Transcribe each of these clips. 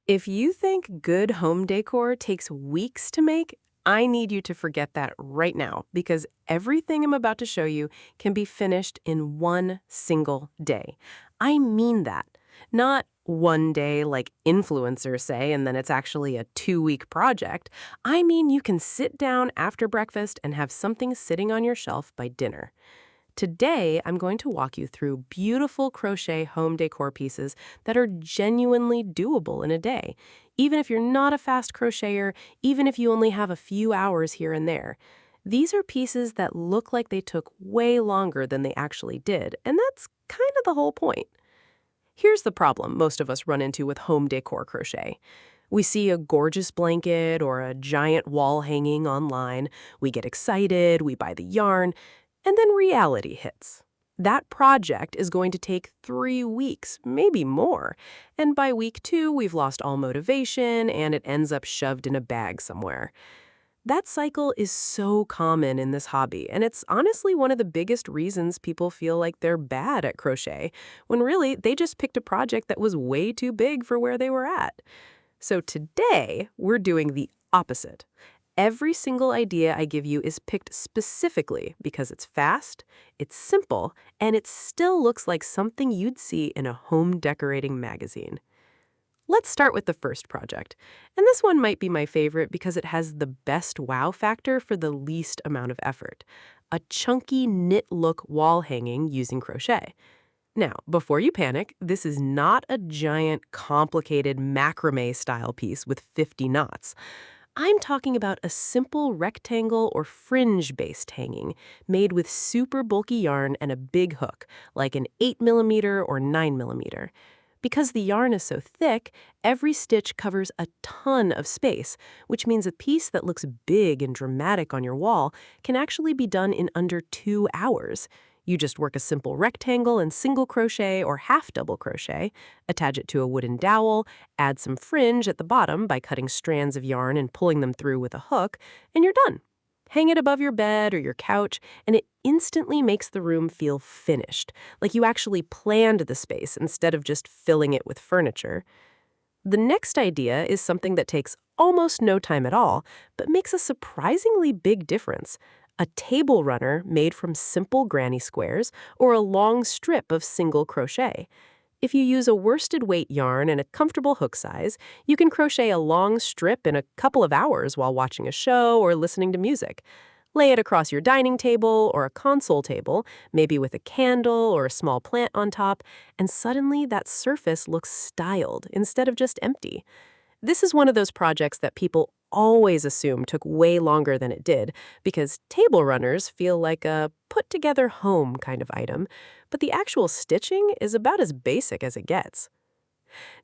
If you think good home decor takes weeks to make, I need you to forget that right now because everything I'm about to show you can be finished in one single day. I mean that. Not one day like influencers say, and then it's actually a 2-week project. I mean, you can sit down after breakfast and have something sitting on your shelf by dinner. Today, I'm going to walk you through beautiful crochet home decor pieces that are genuinely doable in a day, even if you're not a fast crocheter, even if you only have a few hours here and there. These are pieces that look like they took way longer than they actually did, and that's kind of the whole point. Here's the problem most of us run into with home decor crochet. We see a gorgeous blanket or a giant wall hanging online, we get excited, we buy the yarn, and then reality hits. That project is going to take 3 weeks, maybe more. And by week 2, we've lost all motivation and it ends up shoved in a bag somewhere. That cycle is so common in this hobby, and it's honestly one of the biggest reasons people feel like they're bad at crochet, when really they just picked a project that was way too big for where they were at. So today, we're doing the opposite. Every single idea I give you is picked specifically because it's fast, it's simple, and it still looks like something you'd see in a home decorating magazine. Let's start with the first project. And this one might be my favorite because it has the best wow factor for the least amount of effort. A chunky knit look wall hanging using crochet. Now, before you panic, this is not a giant, complicated macrame style piece with 50 knots. I'm talking about a simple rectangle or fringe-based hanging made with super bulky yarn and a big hook, like an 8mm or 9mm. Because the yarn is so thick, every stitch covers a ton of space, which means a piece that looks big and dramatic on your wall can actually be done in under 2 hours. You just work a simple rectangle and single crochet or half double crochet, attach it to a wooden dowel, add some fringe at the bottom by cutting strands of yarn and pulling them through with a hook, and you're done. Hang it above your bed or your couch, and it instantly makes the room feel finished, like you actually planned the space instead of just filling it with furniture. The next idea is something that takes almost no time at all, but makes a surprisingly big difference. A table runner made from simple granny squares or a long strip of single crochet. If you use a worsted weight yarn and a comfortable hook size, you can crochet a long strip in a couple of hours while watching a show or listening to music. Lay it across your dining table or a console table, maybe with a candle or a small plant on top, and suddenly that surface looks styled instead of just empty. This is one of those projects that people always assume took way longer than it did because table runners feel like a put-together home kind of item, but the actual stitching is about as basic as it gets.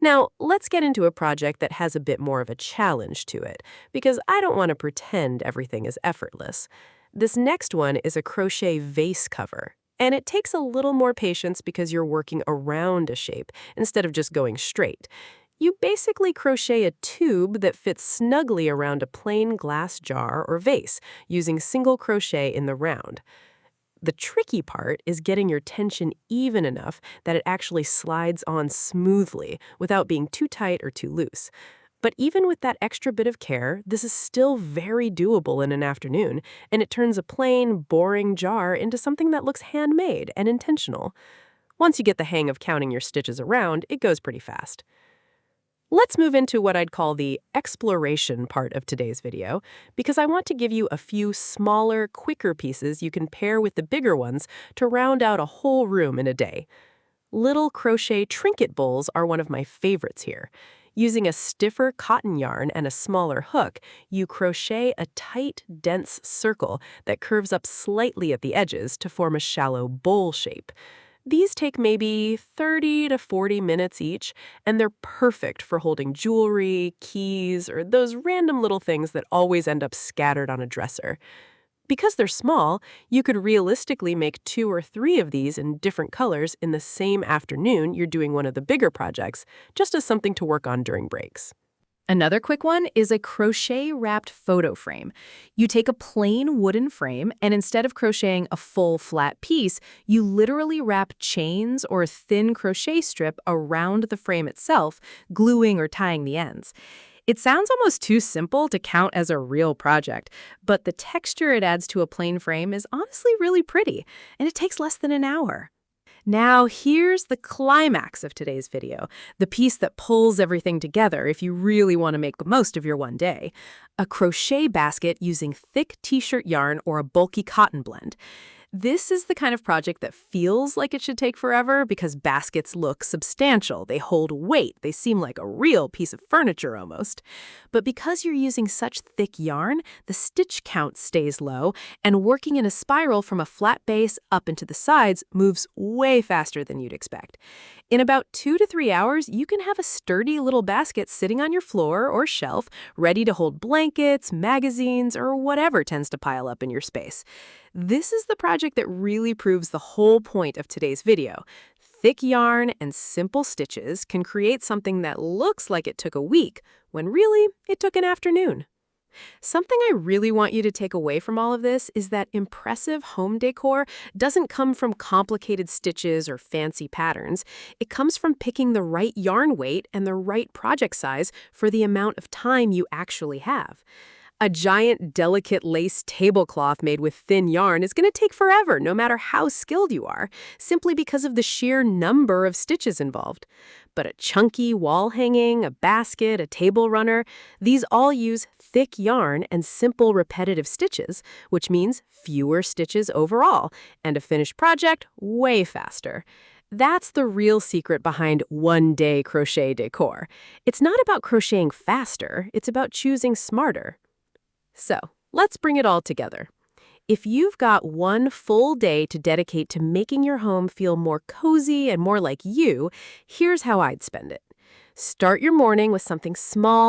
Now, let's get into a project that has a bit more of a challenge to it, because I don't want to pretend everything is effortless. This next one is a crochet vase cover, and it takes a little more patience because you're working around a shape instead of just going straight. You basically crochet a tube that fits snugly around a plain glass jar or vase, using single crochet in the round. The tricky part is getting your tension even enough that it actually slides on smoothly without being too tight or too loose. But even with that extra bit of care, this is still very doable in an afternoon, and it turns a plain, boring jar into something that looks handmade and intentional. Once you get the hang of counting your stitches around, it goes pretty fast. Let's move into what I'd call the exploration part of today's video, because I want to give you a few smaller, quicker pieces you can pair with the bigger ones to round out a whole room in a day. Little crochet trinket bowls are one of my favorites here. Using a stiffer cotton yarn and a smaller hook, you crochet a tight, dense circle that curves up slightly at the edges to form a shallow bowl shape. These take maybe 30 to 40 minutes each, and they're perfect for holding jewelry, keys, or those random little things that always end up scattered on a dresser. Because they're small, you could realistically make 2 or 3 of these in different colors in the same afternoon you're doing one of the bigger projects, just as something to work on during breaks. Another quick one is a crochet-wrapped photo frame. You take a plain wooden frame, and instead of crocheting a full flat piece, you literally wrap chains or a thin crochet strip around the frame itself, gluing or tying the ends. It sounds almost too simple to count as a real project, but the texture it adds to a plain frame is honestly really pretty, and it takes less than an hour. Now, here's the climax of today's video, the piece that pulls everything together if you really want to make the most of your one day. A crochet basket using thick t-shirt yarn or a bulky cotton blend. This is the kind of project that feels like it should take forever because baskets look substantial, they hold weight, they seem like a real piece of furniture almost. But because you're using such thick yarn, the stitch count stays low, and working in a spiral from a flat base up into the sides moves way faster than you'd expect. In about 2 to 3 hours, you can have a sturdy little basket sitting on your floor or shelf, ready to hold blankets, magazines, or whatever tends to pile up in your space. This is the project that really proves the whole point of today's video. Thick yarn and simple stitches can create something that looks like it took a week, when really it took an afternoon. Something I really want you to take away from all of this is that impressive home decor doesn't come from complicated stitches or fancy patterns. It comes from picking the right yarn weight and the right project size for the amount of time you actually have. A giant, delicate lace tablecloth made with thin yarn is going to take forever, no matter how skilled you are, simply because of the sheer number of stitches involved. But a chunky wall hanging, a basket, a table runner, these all use thick yarn and simple repetitive stitches, which means fewer stitches overall, and a finished project way faster. That's the real secret behind one-day crochet decor. It's not about crocheting faster, it's about choosing smarter. So, let's bring it all together. If you've got one full day to dedicate to making your home feel more cozy and more like you, here's how I'd spend it. Start your morning with something small